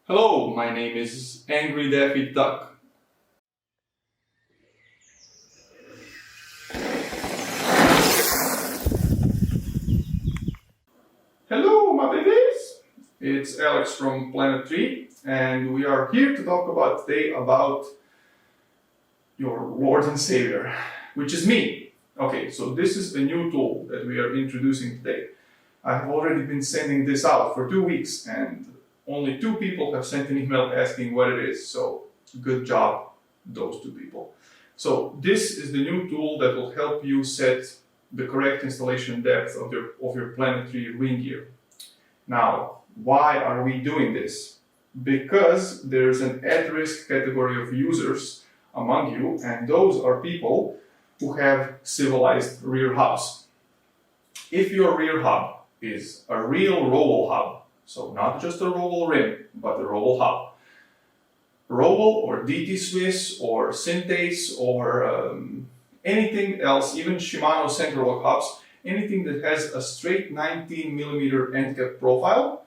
Hello, my name is Angry Daffy Duck. Hello, my babies! It's Alex from Planet3, and we are here to talk today about your Lord and Savior, which is me. Okay, so this is a new tool that we are introducing today. I have already been sending this out for 2 weeks, and only 2 people have sent an email asking what it is, so good job, those 2 people. So this is the new tool that will help you set the correct installation depth of your Planet3 ring gear. Now, why are we doing this? Because there's an at-risk category of users among you, and those are people who have civilized rear hubs. If your rear hub is a real roll hub, so not just a roll rim, but a roll hub, roll or DT Swiss or Synthase or anything else, even Shimano CenterLock hubs, anything that has a straight 19mm end cap profile,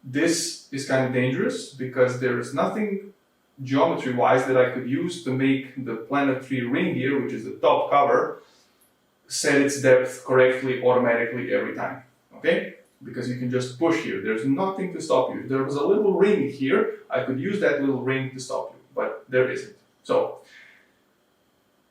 this is kind of dangerous because there is nothing geometry-wise that I could use to make the Planet3 ring gear, which is the top cover, set its depth correctly automatically every time. Okay? Because you can just push here. There's nothing to stop you. If there was a little ring here, I could use that little ring to stop you, but there isn't. So,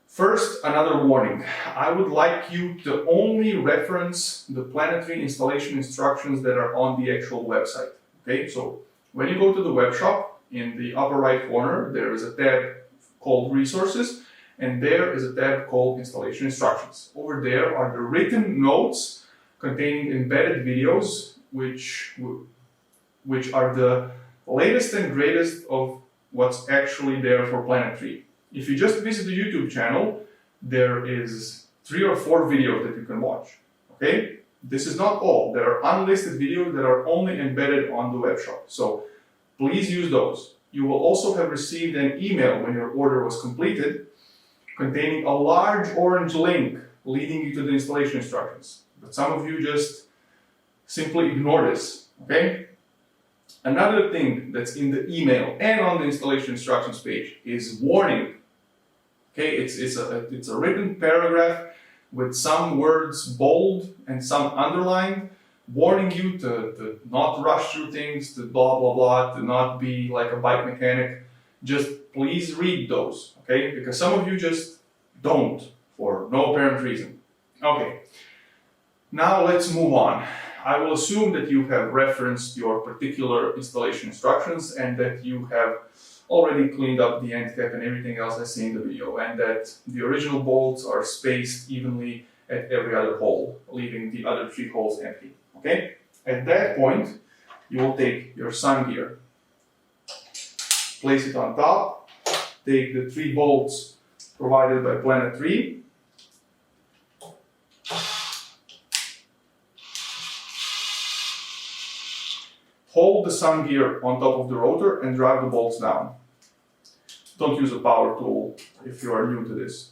first, another warning. I would like you to only reference the Planet3 installation instructions that are on the actual website. Okay, so when you go to the web shop, in the upper right corner, there is a tab called Resources, and there is a tab called Installation Instructions. Over there are the written notes containing embedded videos, which are the latest and greatest of what's actually there for Planet3. If you just visit the YouTube channel, there is 3 or 4 videos that you can watch. Okay? This is not all. There are unlisted videos that are only embedded on the web shop. So please use those. You will also have received an email when your order was completed containing a large orange link leading you to the installation instructions. But some of you just simply ignore this. Okay? Another thing that's in the email and on the installation instructions page is warning. Okay, it's a written paragraph with some words bold and some underlined, warning you to not rush through things, to blah blah blah, to not be like a bike mechanic. Just please read those, okay? Because some of you just don't for no apparent reason. Okay, now let's move on. I will assume that you have referenced your particular installation instructions and that you have already cleaned up the end cap and everything else I see in the video, and that the original bolts are spaced evenly at every other hole, leaving the other 3 holes empty. Okay? At that point, you will take your sun gear, place it on top, take the 3 bolts provided by Planet3, hold the sun gear on top of the rotor and drive the bolts down. Don't use a power tool if you are new to this.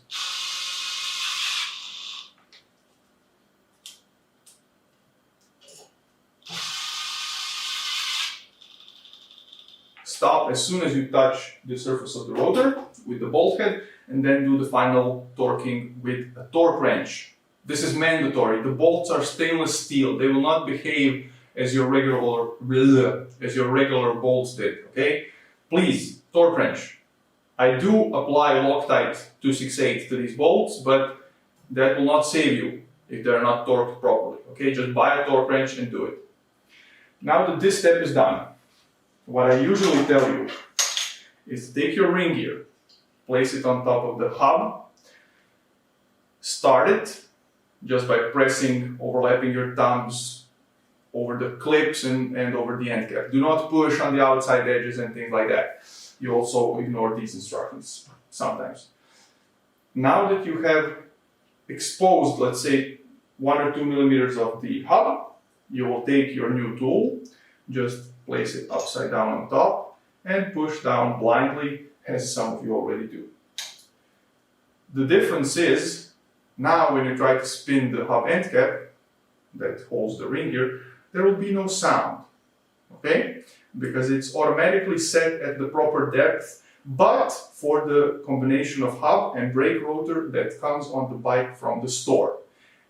Stop as soon as you touch the surface of the rotor with the bolt head, and then do the final torquing with a torque wrench. This is mandatory. The bolts are stainless steel. They will not behave as your regular bolts did, okay? Please, torque wrench. I do apply Loctite 268 to these bolts, but that will not save you if they're not torqued properly, okay? Just buy a torque wrench and do it. Now that this step is done, what I usually tell you is take your ring gear, place it on top of the hub, start it just by pressing, overlapping your thumbs over the clips and over the end cap. Do not push on the outside edges and things like that. You also ignore these instructions sometimes. Now that you have exposed, let's say, 1 or 2 millimeters of the hub, you will take your new tool, just place it upside down on top, and push down blindly, as some of you already do. The difference is, now when you try to spin the hub end cap that holds the ring gear, there will be no sound. Okay? because it's automatically set at the proper depth, but for the combination of hub and brake rotor that comes on the bike from the store.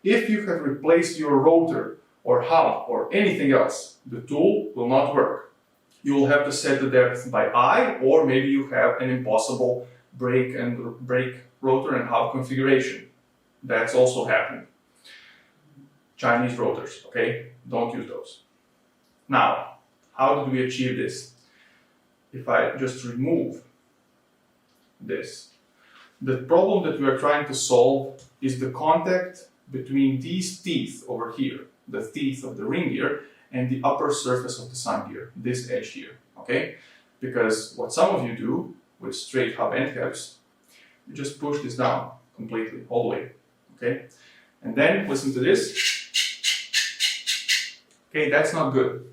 If you have replaced your rotor or hub or anything else, the tool will not work. You will have to set the depth by eye, or maybe you have an impossible brake rotor and hub configuration. That's also happening. Chinese rotors, okay? Don't use those. Now, how did we achieve this? If I just remove this, the problem that we are trying to solve is the contact between these teeth over here, the teeth of the ring gear, and the upper surface of the sun gear, this edge here, okay? Because what some of you do with straight hub end caps, you just push this down completely, all the way, okay? And then listen to this. Okay, that's not good.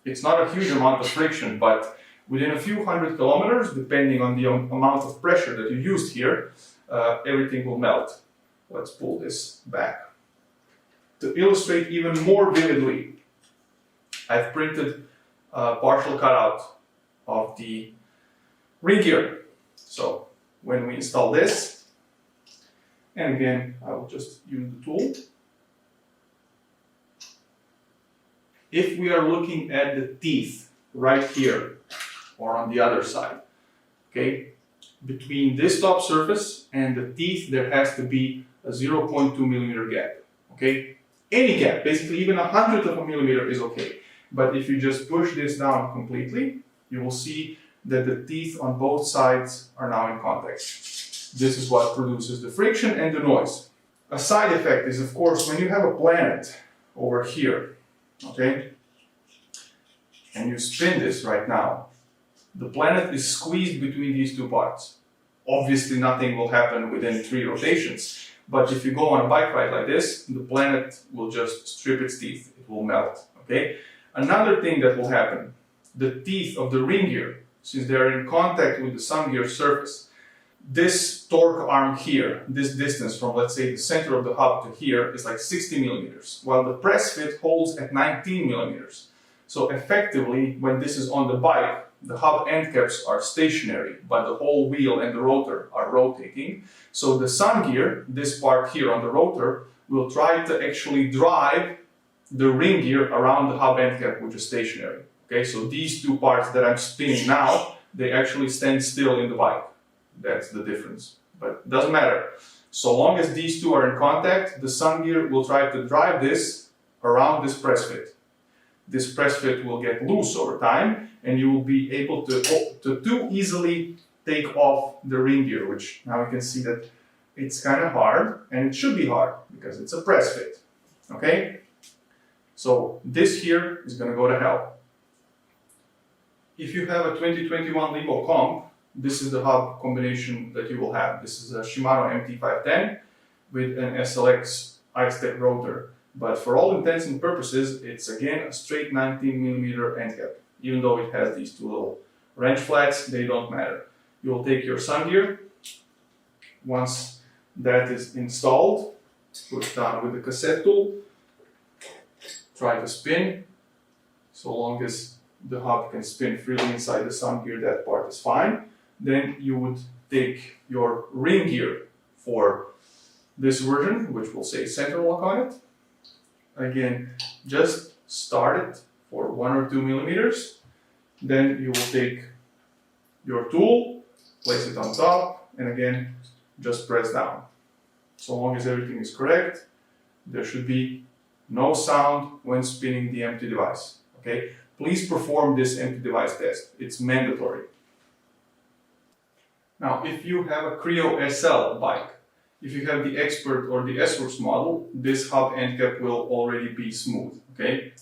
It's not a huge amount of friction, but within a few hundred kilometers, depending on the amount of pressure that you used here, everything will melt. Let's pull this back. To illustrate even more vividly, I've printed a partial cutout of the ring gear. So when we install this, and again, I will just use the tool. If we are looking at the teeth right here or on the other side, okay, between this top surface and the teeth there has to be a 0.2 millimeter gap, okay? Any gap, basically even 100th of a millimeter is okay. But if you just push this down completely, you will see that the teeth on both sides are now in contact. This is what produces the friction and the noise. A side effect is, of course, when you have a planet over here, okay, and you spin this right now, the planet is squeezed between these two parts. Obviously nothing will happen within 3 rotations, but if you go on a bike ride like this, the planet will just strip its teeth, it will melt, okay? Another thing that will happen, the teeth of the ring gear, since they are in contact with the sun gear surface, this torque arm here, this distance from, let's say, the center of the hub to here is like 60 millimeters, while the press fit holds at 19 millimeters. So effectively, when this is on the bike, the hub end caps are stationary, but the whole wheel and the rotor are rotating. So the sun gear, this part here on the rotor, will try to actually drive the ring gear around the hub end cap, which is stationary. Okay, so these two parts that I'm spinning now, they actually stand still in the bike. That's the difference, but it doesn't matter. So long as these two are in contact, the sun gear will try to drive this around this press fit. This press fit will get loose over time, and you will be able to too easily take off the ring gear, which now you can see that it's kind of hard, and it should be hard because it's a press fit. Okay? So this here is going to go to hell. If you have a 2021 Levo comp, this is the hub combination that you will have. This is a Shimano MT510 with an SLX Ice-Tech rotor. But for all intents and purposes, it's again a straight 19 millimeter end cap. Even though it has these two little wrench flats, they don't matter. You will take your sun gear. Once that is installed, push down with the cassette tool. Try to spin. So long as the hub can spin freely inside the sun gear, that part is fine. Then you would take your ring gear for this version, which will say CenterLock on it. Again, just start it for 1 or 2 millimeters. Then you will take your tool, place it on top, and again, just press down. So long as everything is correct, there should be no sound when spinning the empty device. Okay? Please perform this empty device test. It's mandatory. Now, if you have a Creo SL bike, if you have the Expert or the S-Works model, this hub end cap will already be smooth, okay?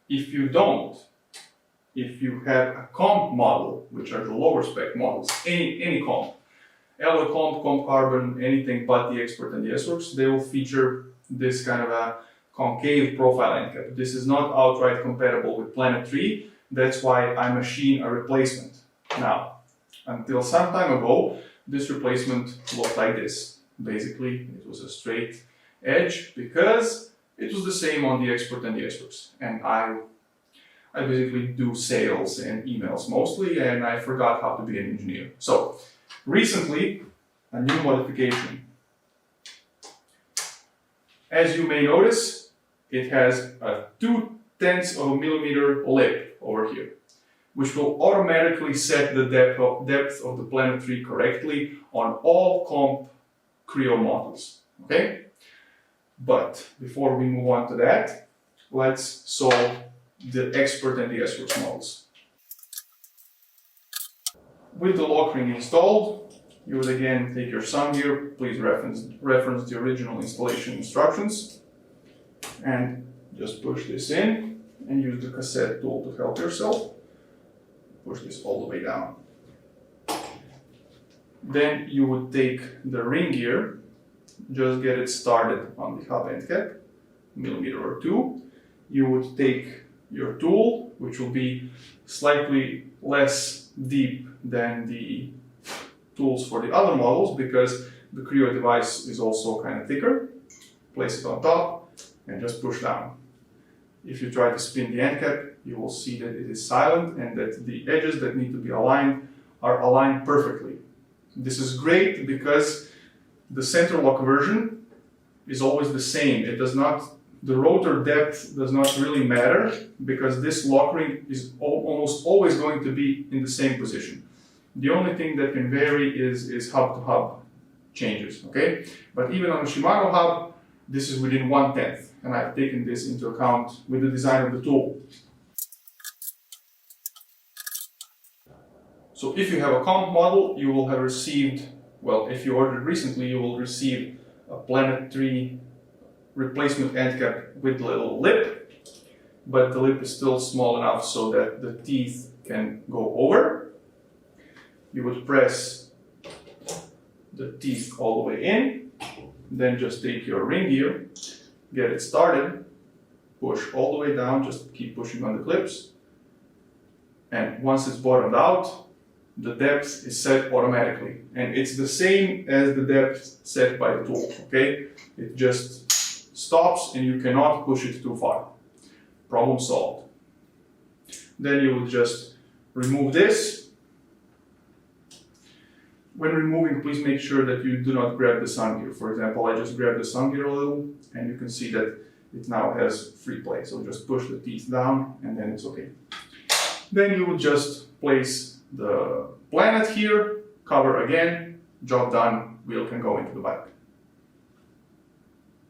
If you don't, if you have a comp model, which are the lower spec models, any comp, alloy comp, comp carbon, anything but the Expert and the S-Works, they will feature this kind of a concave profile end cap. This is not outright compatible with PLANET3, that's why I machine a replacement. Now, until some time ago, this replacement looked like this. Basically, it was a straight edge because it was the same on the Expert and the S-Works. And I basically do sales and emails mostly, and I forgot how to be an engineer. So recently, a new modification. As you may notice, it has a 0.2 of a millimeter lip over here, which will automatically set the depth of the Planet 3 correctly on all comp Creo models. Okay? But before we move on to that, let's solve the Expert and the S-Works models. With the lock ring installed, you would again take your sun gear. Please reference the original installation instructions and just push this in and use the cassette tool to help yourself. Push this all the way down. Then you would take the ring gear, just get it started on the hub end cap, millimeter or 2. You would take your tool, which will be slightly less deep than the tools for the other models because the Creo device is also kind of thicker. Place it on top and just push down. If you try to spin the end cap, you will see that it is silent and that the edges that need to be aligned are aligned perfectly. This is great because the CenterLock version is always the same. The rotor depth does not really matter because this lock ring is almost always going to be in the same position. The only thing that can vary is hub to hub changes, okay? But even on a Shimano hub, this is within 1/10, and I've taken this into account with the design of the tool. So if you have a comp model, you will have received, well, if you ordered recently, you will receive a Planet 3 replacement end cap with a little lip, but the lip is still small enough so that the teeth can go over. You would press the teeth all the way in, then just take your ring gear, get it started, push all the way down, just keep pushing on the clips, and once it's bottomed out, the depth is set automatically, and it's the same as the depth set by the tool, okay? It just stops and you cannot push it too far. Problem solved. Then you will just remove this. When removing, please make sure that you do not grab the sun gear. For example, I just grabbed the sun gear a little and you can see that it now has free play. So just push the teeth down and then it's okay. Then you will just place the Planet here, cover again, job done, wheel can go into the bike.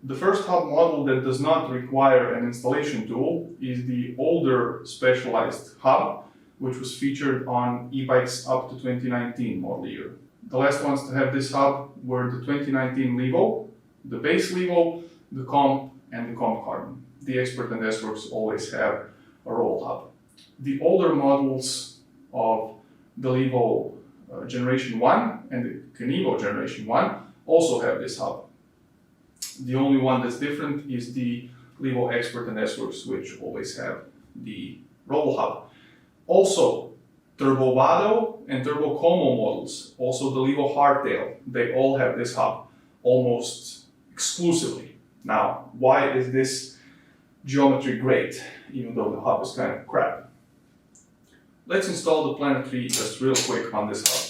The first hub model that does not require an installation tool is the older specialized hub, which was featured on e-bikes up to 2019 model year. The last ones to have this hub were the 2019 Levo, the base Levo, the Comp, and the Comp Carbon. The Expert and S-Works always have a roll hub. The older models of the Levo Generation 1 and the Kenevo Generation 1 also have this hub. The only one that's different is the Levo Expert and S-Works, which always have the roll hub. Also, Turbo Vado and Turbo Como models, also the Levo Hardtail, they all have this hub almost exclusively. Now, why is this geometry great, even though the hub is kind of crap? Let's install the Planet 3 just real quick on this hub.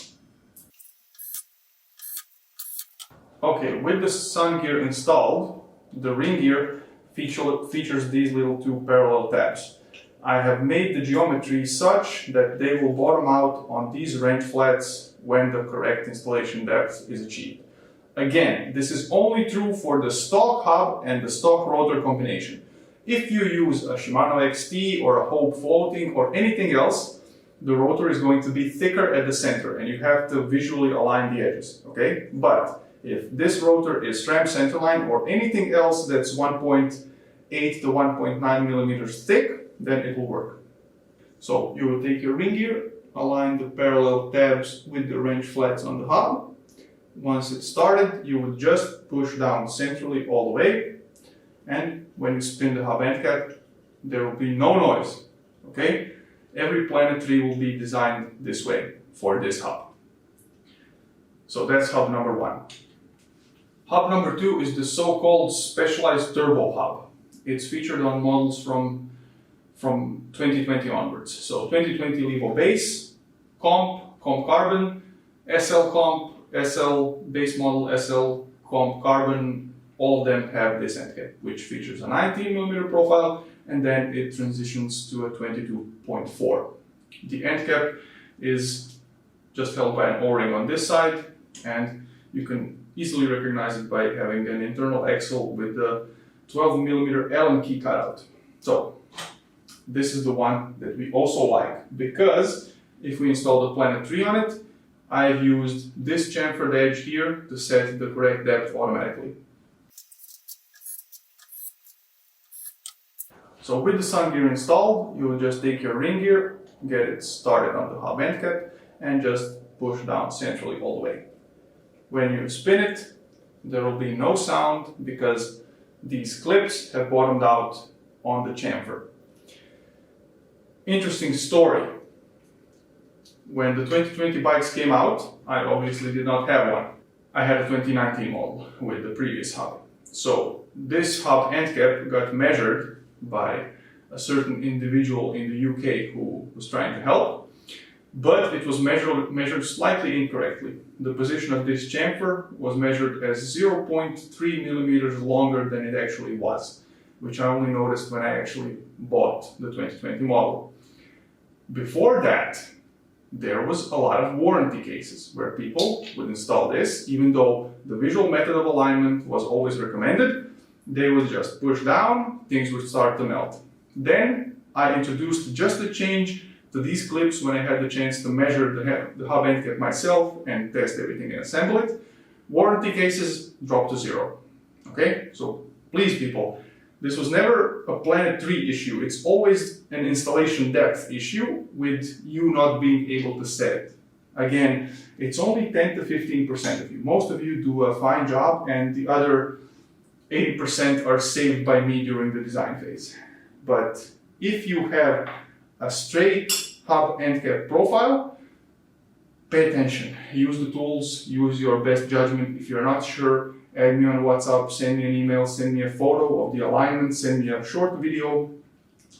Okay, with the sun gear installed, the ring gear features these little two parallel tabs. I have made the geometry such that they will bottom out on these wrench flats when the correct installation depth is achieved. Again, this is only true for the stock hub and the stock rotor combination. If you use a Shimano XT or a Hope floating or anything else, the rotor is going to be thicker at the center and you have to visually align the edges, okay? But if this rotor is SRAM centerline or anything else that's 1.8 to 1.9 millimeters thick, then it will work. So you will take your ring gear, align the parallel tabs with the wrench flats on the hub. Once it's started, you would just push down centrally all the way, and when you spin the hub end cap, there will be no noise, okay? Every Planet 3 will be designed this way for this hub. So that's hub number 1. Hub number 2 is the so-called specialized turbo hub. It's featured on models from from 2020 onwards. So 2020 Levo base, comp carbon, SL comp, SL base model, SL comp carbon, all of them have this end cap, which features a 19mm profile, and then it transitions to a 22.4. The end cap is just held by an O-ring on this side, and you can easily recognize it by having an internal axle with the 12mm Allen key cutout. So this is the one that we also like, because if we install the Planet 3 on it, I've used this chamfered edge here to set the correct depth automatically. So with the sun gear installed, you will just take your ring gear, get it started on the hub end cap, and just push down centrally all the way. When you spin it, there will be no sound because these clips have bottomed out on the chamfer. Interesting story. When the 2020 bikes came out, I obviously did not have one. I had a 2019 model with the previous hub. So this hub end cap got measured by a certain individual in the UK who was trying to help, but it was measured slightly incorrectly. The position of this chamfer was measured as 0.3 millimeters longer than it actually was, which I only noticed when I actually bought the 2020 model. Before that, there was a lot of warranty cases where people would install this, even though the visual method of alignment was always recommended. They would just push down, things would start to melt. Then I introduced just a change to these clips when I had the chance to measure the hub end cap myself and test everything and assemble it. Warranty cases dropped to 0. Okay, so please people, this was never a Planet 3 issue. It's always an installation depth issue with you not being able to set it. Again, it's only 10 to 15% of you. Most of you do a fine job, and the other 80% are saved by me during the design phase. But if you have a straight hub end cap profile, pay attention. Use the tools, use your best judgment. If you're not sure, add me on WhatsApp, send me an email, send me a photo of the alignment, send me a short video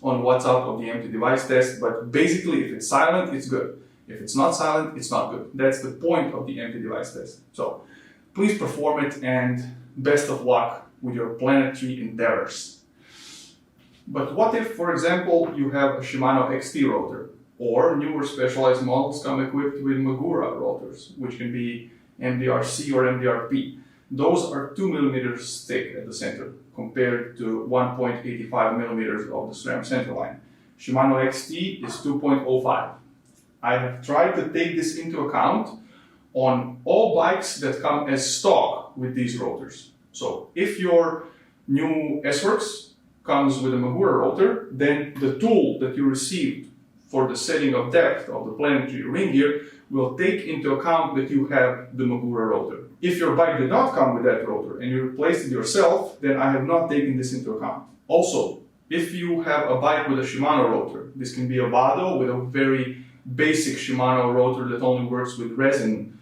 on WhatsApp of the empty device test. But basically, if it's silent, it's good. If it's not silent, it's not good. That's the point of the empty device test. So please perform it, and best of luck with your Planet 3 endeavors. But what if, for example, you have a Shimano XT rotor, or newer specialized models come equipped with Magura rotors, which can be MDRC or MDRP. Those are 2 millimeters thick at the center, compared to 1.85 millimeters of the SRAM centerline. Shimano XT is 2.05. I have tried to take this into account on all bikes that come as stock with these rotors. So if your new S-Works comes with a Magura rotor, then the tool that you received for the setting of depth of the Planet 3 ring gear will take into account that you have the Magura rotor. If your bike did not come with that rotor and you replaced it yourself, then I have not taken this into account. Also, if you have a bike with a Shimano rotor, this can be a Vado with a very basic Shimano rotor that only works with resin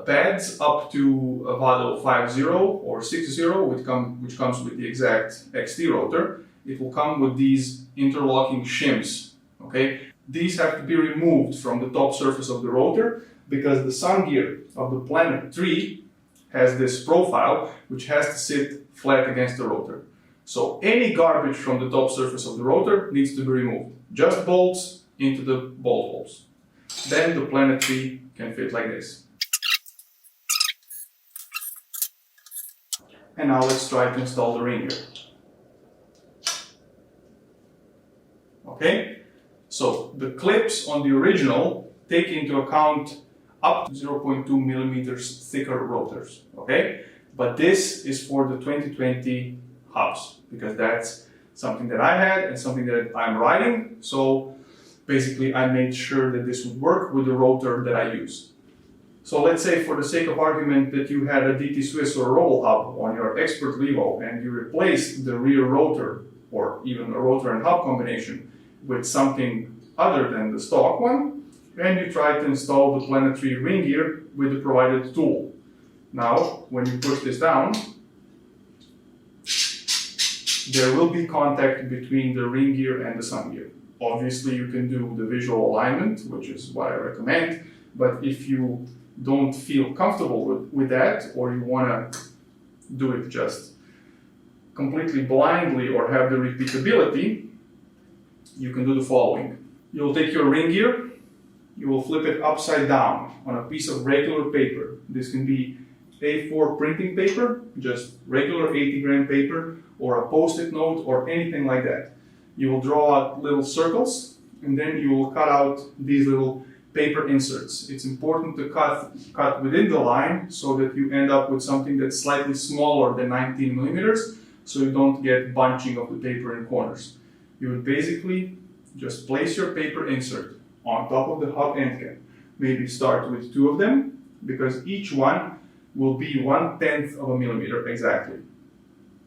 pads, up to a Vado 5.0 or 6.0, which comes with the exact XT rotor. It will come with these interlocking shims. Okay, these have to be removed from the top surface of the rotor because the sun gear of the Planet 3 has this profile which has to sit flat against the rotor. So any garbage from the top surface of the rotor needs to be removed. Just bolts into the bolt holes. Then the Planet 3 can fit like this. And now let's try to install the ring gear. Okay, so the clips on the original take into account up to 0.2 millimeters thicker rotors. Okay, but this is for the 2020 hubs because that's something that I had and something that I'm riding. So basically, I made sure that this would work with the rotor that I use. So let's say, for the sake of argument, that you had a DT Swiss or roll hub on your Expert Levo and you replaced the rear rotor or even a rotor and hub combination with something other than the stock one, and you try to install the Planet 3 ring gear with the provided tool. Now, when you push this down, there will be contact between the ring gear and the sun gear. Obviously, you can do the visual alignment, which is what I recommend, but if you don't feel comfortable with that, or you want to do it just completely blindly or have the repeatability, you can do the following. You'll take your ring gear, you will flip it upside down on a piece of regular paper. This can be A4 printing paper, just regular 80-gram paper, or a Post-it note, or anything like that. You will draw out little circles, and then you will cut out these little paper inserts. It's important to cut within the line so that you end up with something that's slightly smaller than 19 millimeters, so you don't get bunching of the paper in corners. You would basically just place your paper insert on top of the hot end cap. Maybe start with 2 of them, because each one will be 1/10 of a millimeter exactly.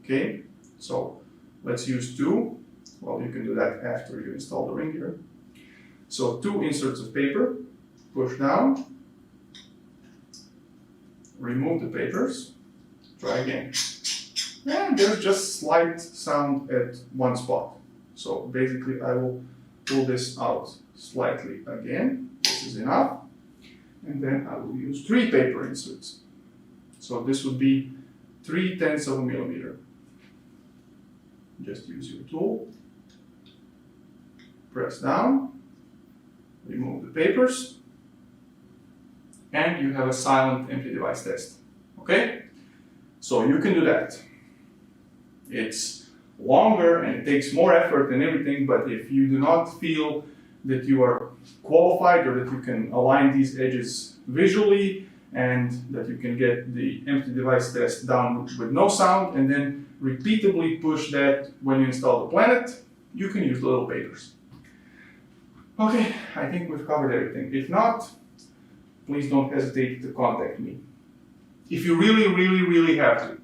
Okay, so let's use 2. Well, you can do that after you install the ring gear. So 2 inserts of paper, push down, remove the papers, try again. And there's just slight sound at one spot. So basically I will pull this out slightly again. This is enough. And then I will use 3 paper inserts. So this would be 3/10 of a millimeter. Just use your tool. Press down. Remove the papers. And you have a silent empty device test. Okay? So you can do that. It's longer and it takes more effort and everything, but if you do not feel that you are qualified or that you can align these edges visually and that you can get the empty device test down with no sound and then repeatedly push that when you install the Planet, you can use the little papers. Okay, I think we've covered everything. If not, please don't hesitate to contact me. If you really have to.